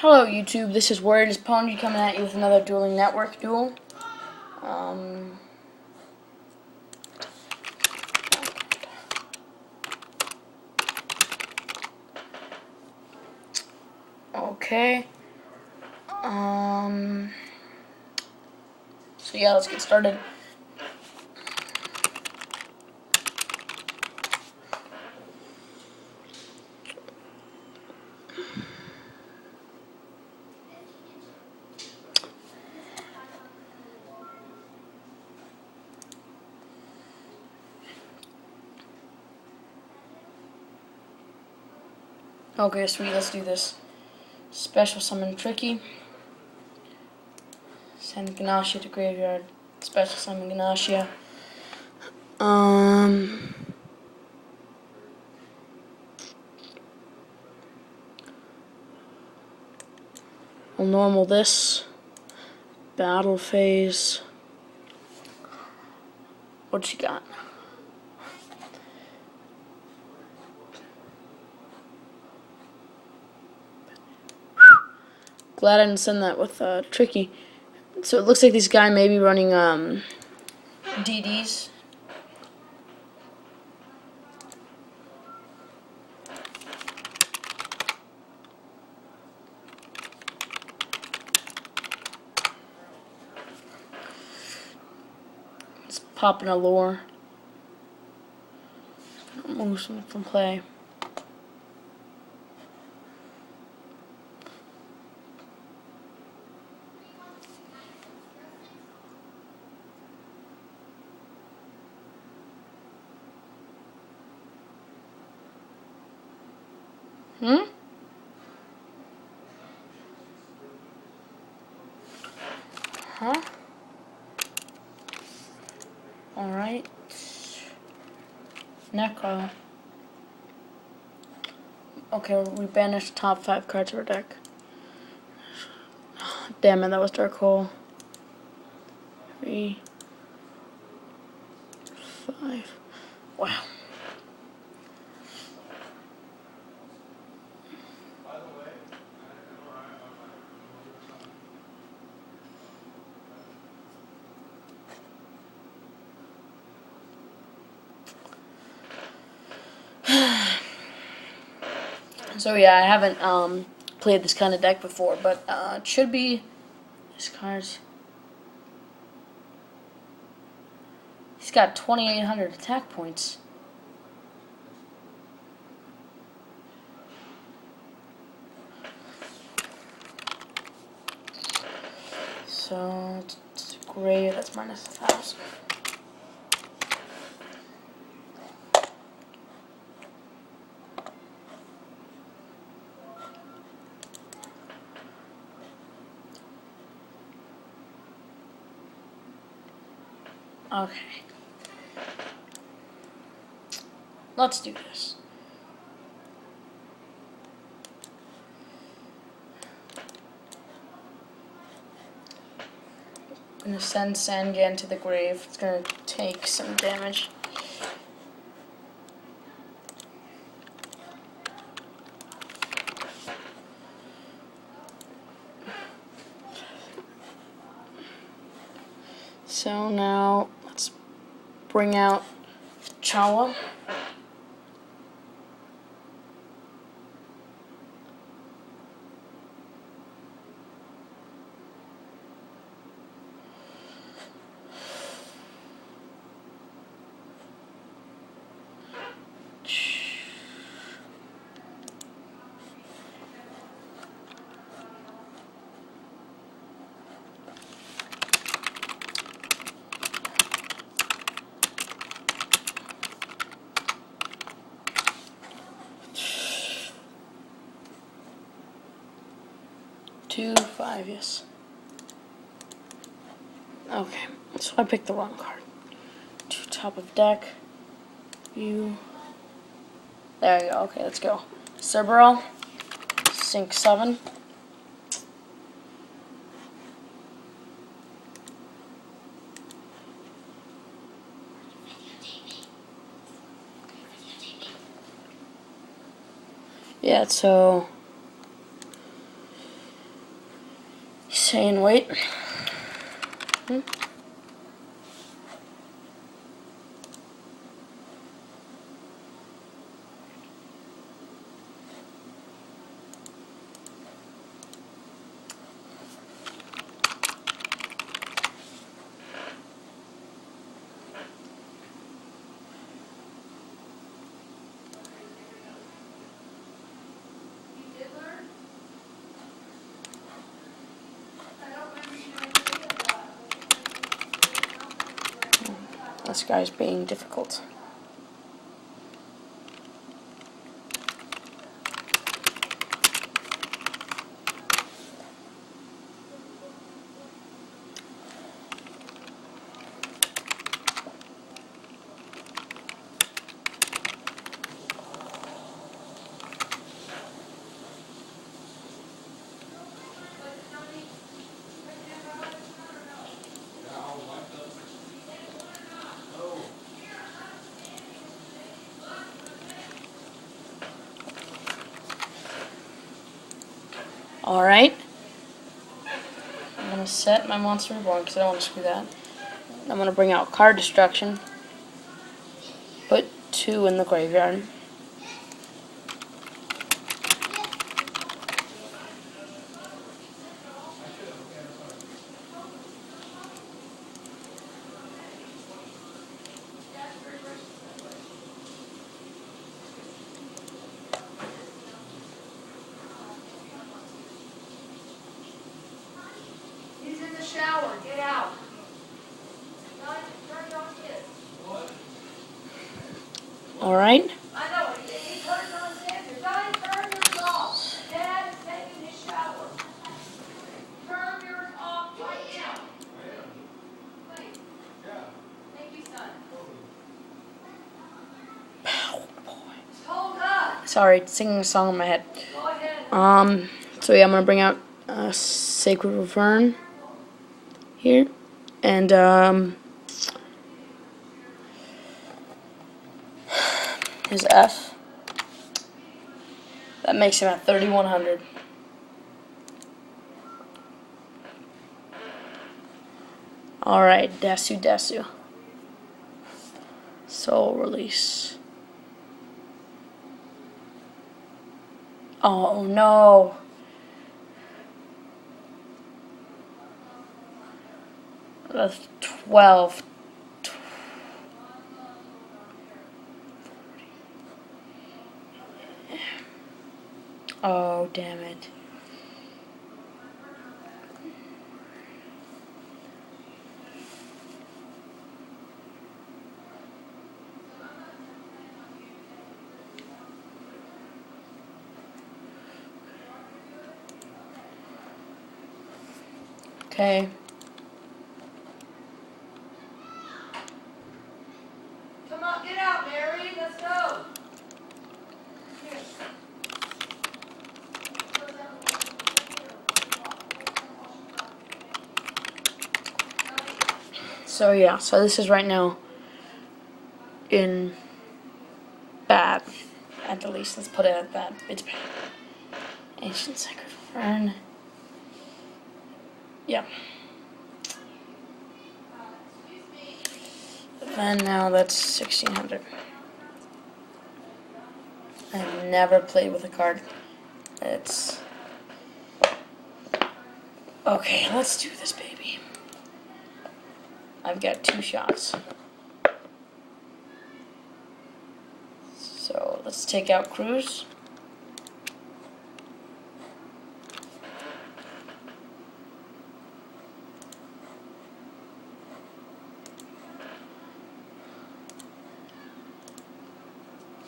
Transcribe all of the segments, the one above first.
Hello YouTube, this is Warriors Pony coming at you with another Dueling Network duel. Okay. So yeah, let's get started. Okay, sweet, let's do this. Special summon Tricky. Send Ganashia to graveyard. Special summon Ganashia. We'll normal this. Battle phase. What you got? Glad I didn't send that with Tricky. So it looks like this guy may be running DDs. It's popping a lure. Move some from play. Huh? Alright. Necro. Okay, we banished top 5 cards of our deck. Damn it, that was Dark Hole. 3, 5. Wow. So yeah, I haven't played this kind of deck before, but it should be his cards. He's got 2,800 attack points. So it's great. That's minus 1,000. Okay. Let's do this. I'm gonna send Sangan to the grave. It's gonna take some damage. So now let's bring out Chawa. Two, 5, yes. Okay, so I picked the wrong card. To top of deck. View. There you go. Okay, let's go. Cerberus. Sync 7. Yeah, so Saying wait. This guy's being difficult. Alright. I'm going to set my Monster Reborn because I don't want to screw that. I'm going to bring out Card Destruction. Put 2 in the graveyard. He's in the shower. Get out. Alright. I know. He turned on his head. Johnny, turn yours off. Dad is taking his shower. Turn yours off right now. Please. Yeah. Thank you, son. It's cold up. Sorry, singing a song in my head. Go ahead. So yeah, I'm going to bring out Sacred Return here. And, his F. That makes him at 3,100. Alright, Desu. Soul Release. Oh no. That's 12. Oh, damn it. Okay. Come on, get out, Mary. Let's go. Here. So yeah, so this is right now in bad, at the least. Let's put it at that. It's bad. Ancient Sacred Fern. Yeah. And now that's 1,600. I've never played with a card. It's okay. Let's do this, baby. I've got 2 shots. So let's take out Cruz.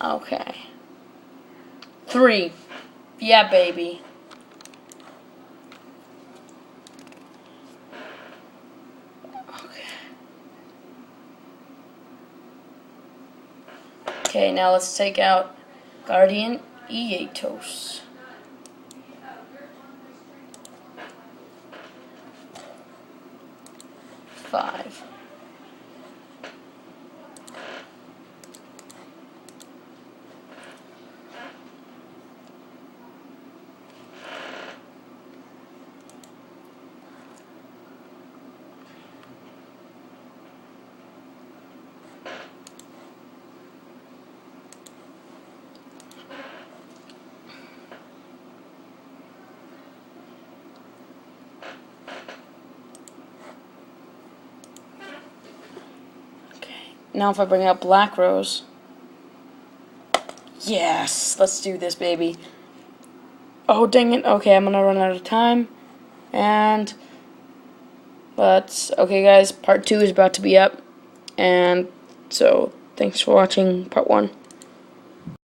Okay. 3. Yeah, baby. Okay, now let's take out Guardian Eatos. Five. now if I bring out Black Rose. Yes, let's do this, baby. Oh, dang it. Okay, I'm gonna run out of time. And okay, guys, part 2 is about to be up. And so, thanks for watching part 1.